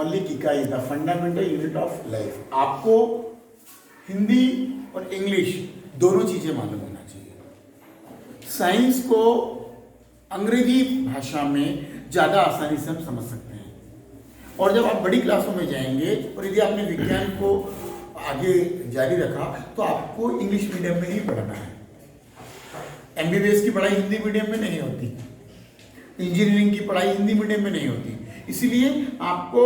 मौलिक इकाई, the fundamental unit of life. आपको हिंदी और इंग्लिश दोनों चीजें मालूम होना चाहिए। साइंस को अंग्रेजी भाषा में ज्यादा आसानी से हम समझ सकते हैं, और जब आप बड़ी क्लासों में जाएंगे और यदि आपने विज्ञान को आगे जारी रखा तो आपको इंग्लिश मीडियम में ही पढ़ना है। एमबीबीएस की पढ़ाई हिंदी मीडियम में नहीं होती, इंजीनियरिंग की पढ़ाई हिंदी मीडियम में नहीं होती, इसलिए आपको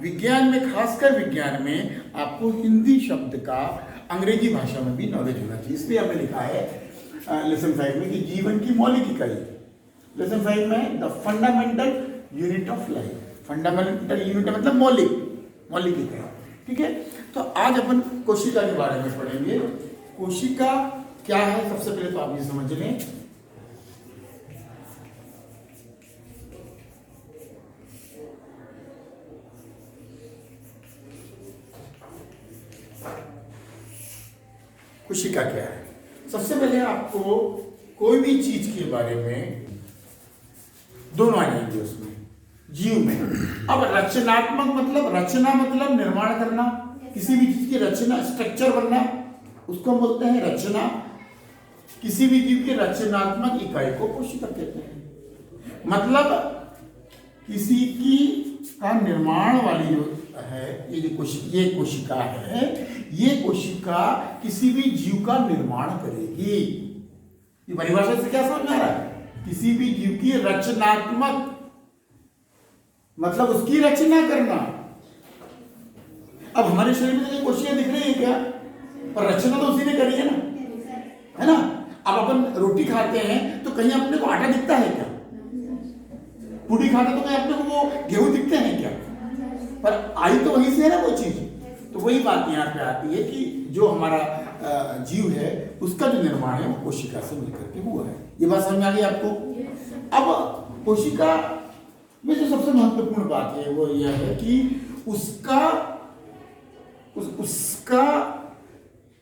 विज्ञान में, खासकर विज्ञान में, आपको हिंदी शब्द का अंग्रेजी भाषा में भी नॉलेज होना चाहिए। इसलिए हमने लिखा है लेसन 5 में कि जीवन की मौलिक इकाई। लेसन 5 में the fundamental unit of life. Fundamental unit मतलब मौलिक इकाई, ठीक है। तो आज अपन कोशिका के बारे में पढ़ेंगे। कोशिका क्या है, सबसे पहले तो आप ये समझ लें। कोशिका क्या है? सबसे पहले आपको कोई भी चीज के बारे में दोनों आ जाएंगे उसमें, जीव में। अब रचनात्मक मतलब, रचना मतलब निर्माण करना, किसी भी चीज की रचना, स्ट्रक्चर बनना, उसको हम बोलते हैं रचना। किसी भी जीव की रचनात्मक इकाई को कोशिका कहते हैं। मतलब किसी की का निर्माण वाली जो है, ये कोशिका है, ये कोशिका किसी भी जीव का निर्माण करेगी। ये परिभाषा से क्या समझ आ रहा है? किसी भी जीव की रचनात्मक मतलब उसकी रचना करना। अब हमारे शरीर में जो कोशिकाएं दिख रही है क्या, पर रचना तो उसी ने करी है ना, है ना। अब अपन रोटी खाते हैं तो कहीं अपने को आटा दिखता है क्या? पूड़ी खाते तो कहीं अपने को वो गेहूं दिखते हैं क्या? पर आई तो वहीं से है ना वो चीज। तो वही बात यहाँ पे आती है कि जो हमारा जीव है उसका जो निर्माण है वो कोशिका से मिलकर के हुआ है। ये बात समझ आ गई आपको? अब कोशिका में जो सबसे महत्वपूर्ण बात है वो यह है कि उसका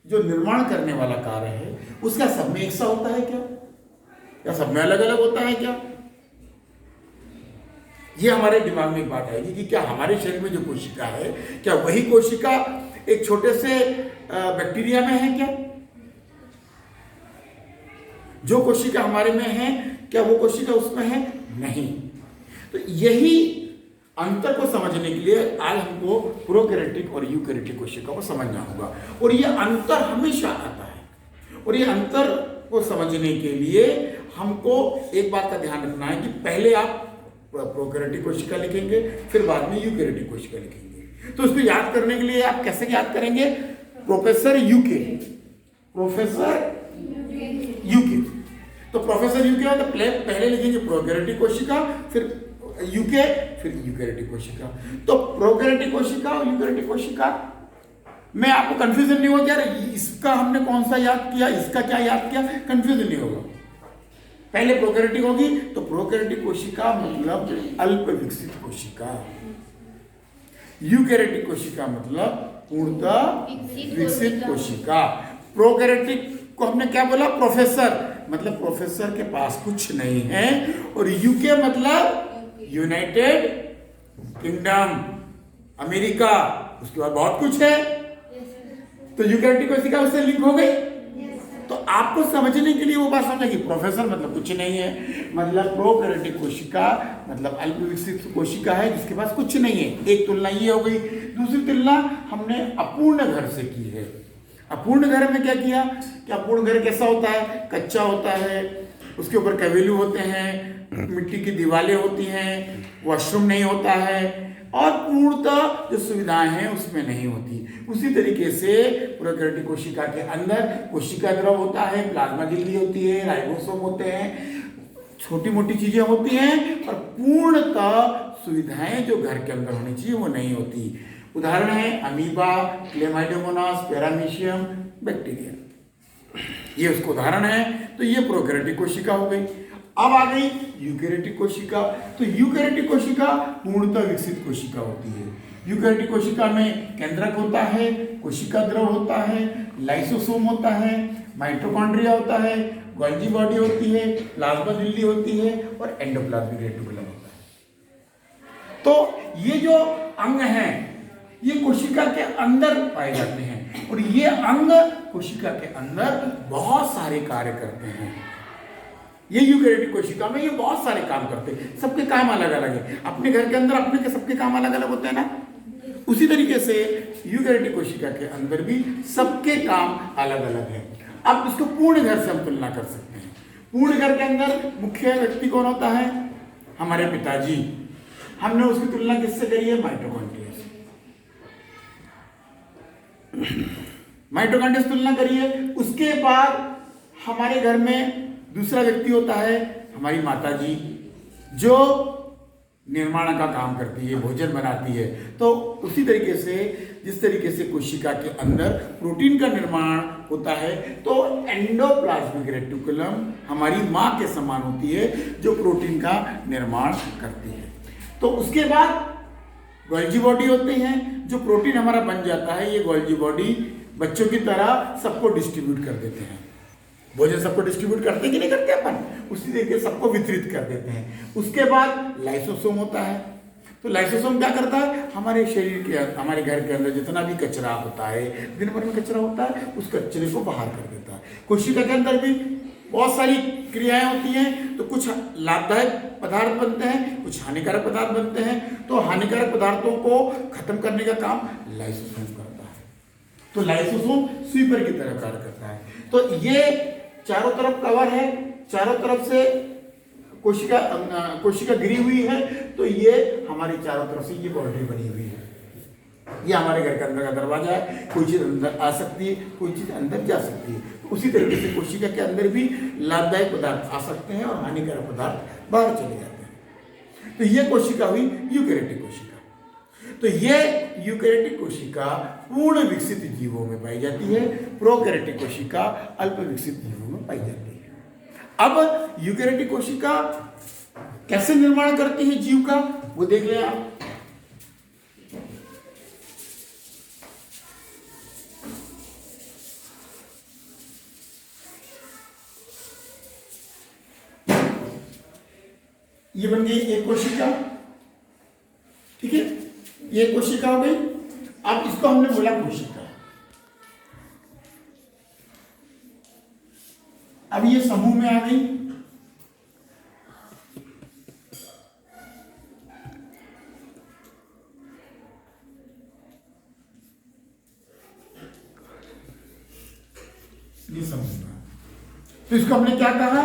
जो निर्माण करने वाला कार्य है उसका सब में एक सा होता है क्या, या सब में अलग अलग होता है क्या? ये हमारे दिमाग में एक बात आएगी कि क्या हमारे शरीर में जो कोशिका है, क्या वही कोशिका एक छोटे से बैक्टीरिया में है क्या? जो कोशिका हमारे में है क्या वो कोशिका उसमें है? नहीं। तो यही अंतर को समझने के लिए आज हमको प्रोकैरियोटिक और यूकैरियोटिक कोशिका को समझना होगा। और ये अंतर हमेशा आता है, और ये अंतर को समझने के लिए हमको एक बात का ध्यान रखना है कि पहले आप प्रोकैरियोटिक कोशिका लिखेंगे, फिर बाद में यूकैरियोटिक कोशिका लिखेंगे। तो इसको याद करने के लिए आप कैसे याद करेंगे? Professor UK, professor UK. तो प्रोफेसर यूके मतलब पहले लिखेंगे प्रोकैरियोटिक कोशिका, फिर यूके, फिर यूकैरियोटिक कोशिका। तो प्रोकैरियोटिक कोशिका और यूकैरियोटिक कोशिका में आपको कंफ्यूजन नहीं होगा यार इसका हमने कौन सा याद किया, इसका क्या याद किया, कंफ्यूजन नहीं होगा। पहले प्रोकैरियोटिक होगी तो प्रोकैरियोटिक कोशिका मतलब अल्प विकसित कोशिका, यूकैरियोटिक कोशिका मतलब पूर्णतः विकसित कोशिका। प्रोकैरियोटिक को हमने क्या बोला? प्रोफेसर, मतलब प्रोफेसर के पास कुछ नहीं है। और यूके मतलब यूनाइटेड किंगडम, अमेरिका, उसके बाद बहुत कुछ है। तो यूकैरियोटिक कोशिका उससे लिंक हो गई। तो आपको समझने के लिए वो बात समझना कि प्रोफेसर मतलब कुछ नहीं है, मतलब प्रोकैरियोटिक कोशिका मतलब अल्प विकसित कोशिका है जिसके पास कुछ नहीं है। एक तुलना ये हो गई। दूसरी तुलना हमने अपूर्ण घर से की है। अपूर्ण घर में क्या किया कि अपूर्ण घर कैसा होता है? कच्चा होता है, उसके ऊपर कवेलू होते हैं, मिट्टी की दीवारें होती हैं, वॉशरूम नहीं होता है, और पूर्णतः जो सुविधाएं हैं उसमें नहीं होती। उसी तरीके से प्रोकैरियोटिक कोशिका के अंदर कोशिका द्रव होता है, प्लाज्मा झिल्ली होती है, राइबोसोम होते हैं, छोटी मोटी चीजें होती हैं, और पूर्णतः सुविधाएं जो घर के अंदर होनी चाहिए वो नहीं होती। उदाहरण है अमीबा, क्लेमाइडोमोनास, पैरामीशियम, बैक्टीरिया, ये उसको उदाहरण है। तो ये प्रोकैरियोटिक कोशिका हो गई। अब आ गई यूकैरियोटिक कोशिका। तो यूकैरियोटिक कोशिका पूर्णतः विकसित कोशिका होती है। यूकैरियोटिक कोशिका में केंद्रक होता है, कोशिका द्रव होता है, लाइसोसोम होता है, माइटोकॉन्ड्रिया होता है, गोल्गी बॉडी होती है, प्लाज्मा झिल्ली होती है, और एंडोप्लाज्मिक रेटिकुलम होता है। तो ये जो अंग हैं ये कोशिका के अंदर पाए जाते हैं और ये अंग कोशिका के अंदर बहुत सारे कार्य करते हैं। ये यूकेरियोटिक कोशिका में ये बहुत सारे काम करते हैं, सबके काम अलग अलग है। अपने घर के अंदर अपने के सबके काम अलग अलग होते हैं ना, उसी तरीके से यूकेरियोटिक कोशिका के अंदर भी सबके काम अलग अलग है। अब इसको पूर्ण घर से हम तुलना कर सकते हैं। पूर्ण घर के अंदर मुख्य व्यक्ति कौन होता है? हमारे पिताजी। हमने उसकी तुलना किससे करी है? माइटोकॉन्ड्रिया से। माइटोकॉन्ड्रिया से तुलना करिए। उसके बाद हमारे घर में दूसरा व्यक्ति होता है हमारी माताजी, जो निर्माण का काम करती है, भोजन बनाती है। तो उसी तरीके से जिस तरीके से कोशिका के अंदर प्रोटीन का निर्माण होता है, तो एंडोप्लाज्मिक रेटिकुलम हमारी माँ के समान होती है जो प्रोटीन का निर्माण करती है। तो उसके बाद गोल्जी बॉडी होते हैं, जो प्रोटीन हमारा बन जाता है। ये गोल्जी बॉडी बच्चों की तरह सबको डिस्ट्रीब्यूट कर देते हैं। भोजन सबको डिस्ट्रीब्यूट करते कि नहीं करते अपन, उसी तरीके सबको वितरित कर देते हैं। उसके बाद लाइसोसोम होता है। तो लाइसोसोम क्या करता है? हमारे शरीर के, हमारे घर के अंदर जितना भी कचरा होता है, दिन भर में कचरा होता है, उस कचरे को बाहर कर देता है। कोशिका के अंदर भी बहुत सारी क्रियाएं होती हैं। तो कुछ लाभदायक पदार्थ बनते हैं, कुछ हानिकारक पदार्थ बनते हैं। तो हानिकारक पदार्थों को खत्म करने का काम लाइसोसोम करता है। तो लाइसोसोम स्वीपर की तरह कार्य करता है। तो ये चारों तरफ कवर है, चारों तरफ से कोशिका घिरी हुई है। तो ये हमारी चारों तरफ से ये बाउंड्री बनी हुई है। ये हमारे घर के अंदर का दरवाजा है। कोई चीज अंदर आ सकती है, कोई चीज अंदर जा सकती है। उसी तरीके से कोशिका के अंदर भी लाभदायक पदार्थ आ सकते हैं और हानिकारक पदार्थ बाहर चले जाते हैं। तो ये कोशिका हुई यूकेरियोटिक कोशिका। तो ये यूकेरियोटिक कोशिका पूर्ण विकसित जीवों में पाई जाती है, प्रोकैरियोटिक कोशिका अल्प विकसित जीवों में पाई जाती है। अब यूकेरियोटिक कोशिका कैसे निर्माण करती है जीव का, वो देख लें आप। ये बन गई एक कोशिका, ठीक है, ये कोशिका हो गई। अब इसको हमने बोला कोशिका। अब ये समूह में आ गई। ये समूह में, तो इसको हमने क्या कहा?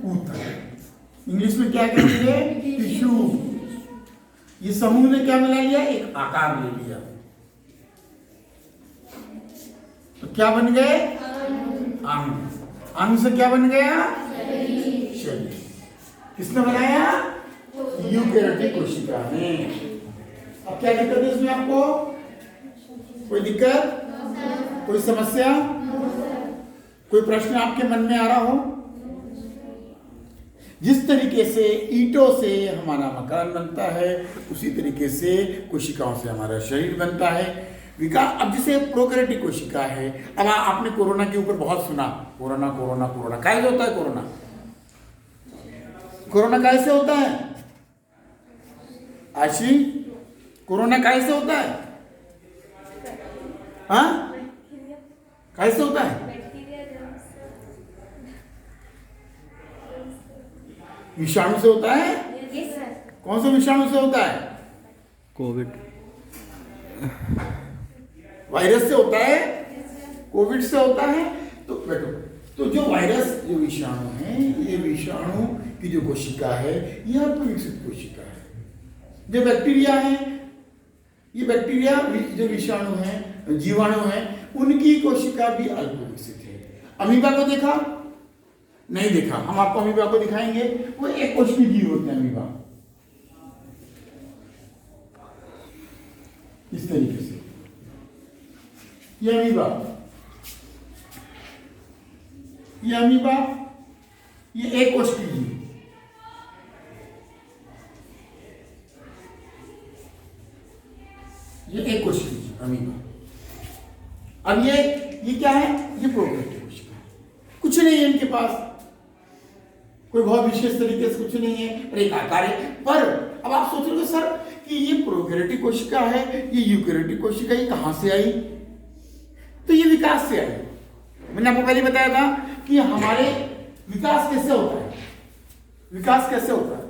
ऊतक। इंग्लिश में क्या कहेंगे? टिश्यू। ये समूह ने क्या मिला लिया? एक आकार ले लिया। तो क्या बन गए? अंग। अंग से क्या बन गया? शरीर। किसने बनाया? यूकेरियोटिक कोशिका ने। अब क्या दिक्कत है इसमें आपको? कोई दिक्कत? कोई समस्या? कोई प्रश्न आपके मन में आ रहा हो? जिस तरीके से ईंटों से हमारा मकान बनता है, उसी तरीके से कोशिकाओं से हमारा शरीर बनता है। अब जैसे प्रोकैरियोटिक कोशिका है। अब आपने कोरोना के ऊपर बहुत सुना, कोरोना कोरोना कोरोना। कैसे होता है कोरोना? कोरोना कैसे होता है आशी? कोरोना कैसे होता है? हाँ, कैसे होता है? विषाणु से होता है। कौन से विषाणु से होता है? कोविड। वायरस से होता है, कोविड से होता है। तो बैठो, तो जो वायरस, जो विषाणु है, ये विषाणु की जो कोशिका है, यह अल्प विकसित कोशिका है। जो बैक्टीरिया है, ये बैक्टीरिया जो विषाणु है, जीवाणु है, उनकी कोशिका भी अल्प विकसित है। अमीबा को देखा? नहीं देखा। हम आपको अमीबा को दिखाएंगे। वो एक कोशिकीय जीव होते हैं अमीबा, इस तरीके से। ये अमीबा, ये अमीबा, ये एक कोशिकीय जीव। ये एक कोशिकीय जीव अमीबा। अब ये क्या है? ये प्रोकैरियोटिक कोशिका है। कुछ नहीं है इनके पास। कोई बहुत विशेष तरीके से कुछ नहीं है, रेखाकार है। पर अब आप सोच रहे सर कि ये प्रोकैरियोटिक कोशिका है, ये यूकैरियोटिक कोशिका, ये कहां से आई? तो ये विकास से आई। मैंने आपको पहले बताया था कि हमारे विकास कैसे होता है, विकास कैसे होता है।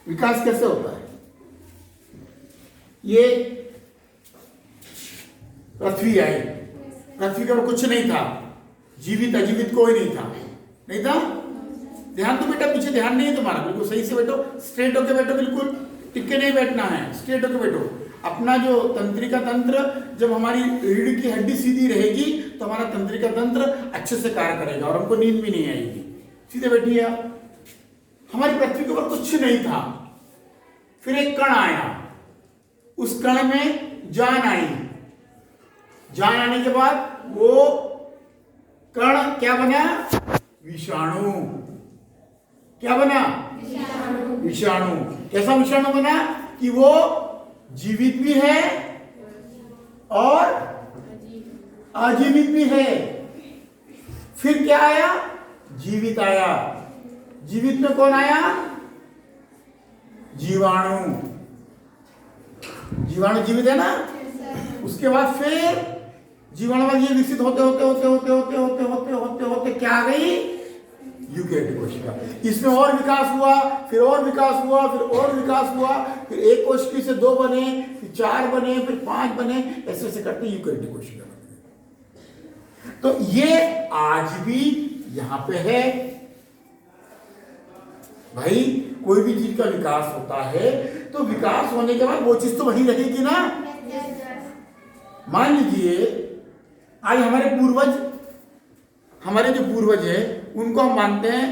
विकास कैसे होता है? ये पृथ्वी आई, पृथ्वी का कुछ नहीं था, जीवित अजीवित कोई नहीं था, नहीं था। ध्यान तो बेटा, पीछे ध्यान नहीं है तुम्हारा, बिल्कुल सही से बैठो, स्ट्रेट होके बैठो, बिल्कुल टिक के नहीं बैठना है, स्ट्रेट होके बैठो। अपना जो तंत्रिका तंत्र, जब हमारी रीढ़ की हड्डी सीधी रहेगी तो हमारा तंत्रिका तंत्र अच्छे से कार्य करेगा और हमको नींद भी नहीं आएगी। सीधे बैठिए आप। हमारी पृथ्वी के ऊपर कुछ नहीं था, फिर एक कण आया, उस कण में जान आई, जान आने के बाद वो कण क्या बना? विषाणु। क्या बना? विषाणु। कैसा विषाणु बना कि वो जीवित भी है और अजीवित भी है। फिर क्या आया? जीवित आया। जीवित में कौन आया? जीवाणु। जीवाणु जीवित है ना। उसके बाद फिर जीवाणु में ये विकसित होते होते होते होते होते होते होते होते होते क्या आ गई? यूकैरियोटिक कोशिका। इसमें और विकास हुआ, फिर और विकास हुआ, फिर और विकास हुआ, फिर एक कोशिका से 2 बने, फिर 4 बने, फिर 5 बने, ऐसे ऐसे करते यूकैरियोटिक कोशिका बन गई। तो ये आज भी यहां पे है भाई। कोई भी चीज का विकास होता है तो विकास होने के बाद वो चीज तो वहीं रहेगी ना। मान लीजिए आज हमारे पूर्वज, हमारे जो पूर्वज है उनको हम मानते हैं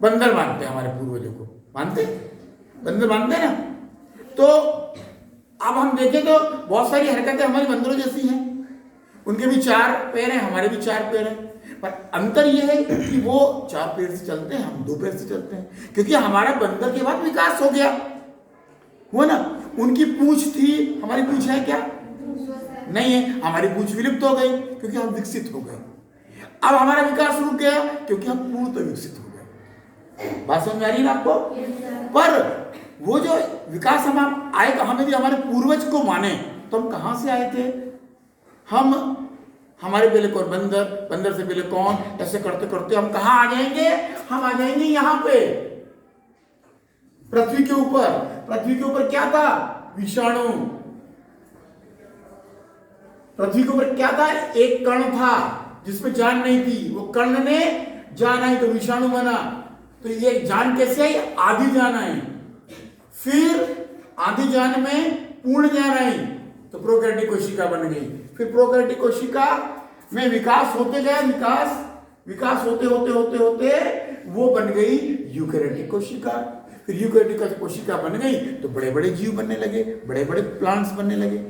बंदर, मानते हैं हमारे पूर्वजों को, मानते बंदर मानते हैं ना। तो अब हम देखें तो बहुत सारी हरकतें हमारी बंदरों जैसी हैं। उनके भी 4 पैर हैं, हमारे भी 4 पैर हैं, पर अंतर यह है कि वो 4 पैर से चलते हैं, हम 2 पैर से चलते हैं, क्योंकि हमारा बंदर के बाद विकास हो गया, हुआ ना। उनकी पूंछ थी, हमारी पूंछ है क्या? नहीं है, हमारी पूंछ विलुप्त हो गई क्योंकि हम विकसित हो गए। अब हमारा विकास रुक गया क्योंकि हम पूर्णतः विकसित हो गए। बात समझ में आ रही है आपको? पर वो जो विकास हम आए, हमें यदि हमारे पूर्वज को माने तो हम कहां से आए थे? हम, हमारे पहले कौन? बंदर, बंदर से पहले कौन? ऐसे करते करते हम कहां आ जाएंगे? हम आ जाएंगे यहां पे, पृथ्वी के ऊपर। पृथ्वी के ऊपर क्या था? विषाणु। पृथ्वी के ऊपर क्या था? एक कण था जिसमें जान नहीं थी, वो कण ने जान आई तो विषाणु बना। तो ये जान कैसे आई? आधी जान आई, फिर आधी जान में पूर्ण जान आई तो प्रोकैरियोटिक कोशिका बन गई। फिर प्रोकैरियोटिक कोशिका में विकास होते गया, विकास होते होते होते होते वो बन गई यूकैरियोटिक कोशिका। फिर यूकैरियोटिक कोशिका बन गई तो बड़े बड़े जीव बनने लगे, बड़े बड़े प्लांट्स बनने लगे।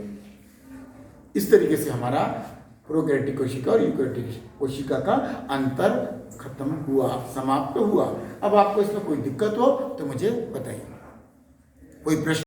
इस तरीके से हमारा प्रोकैरियोटिक कोशिका और यूकैरियोटिक कोशिका का अंतर खत्म हुआ, समाप्त हुआ। अब आपको इसमें कोई दिक्कत हो तो मुझे बताइए, कोई प्रश्न?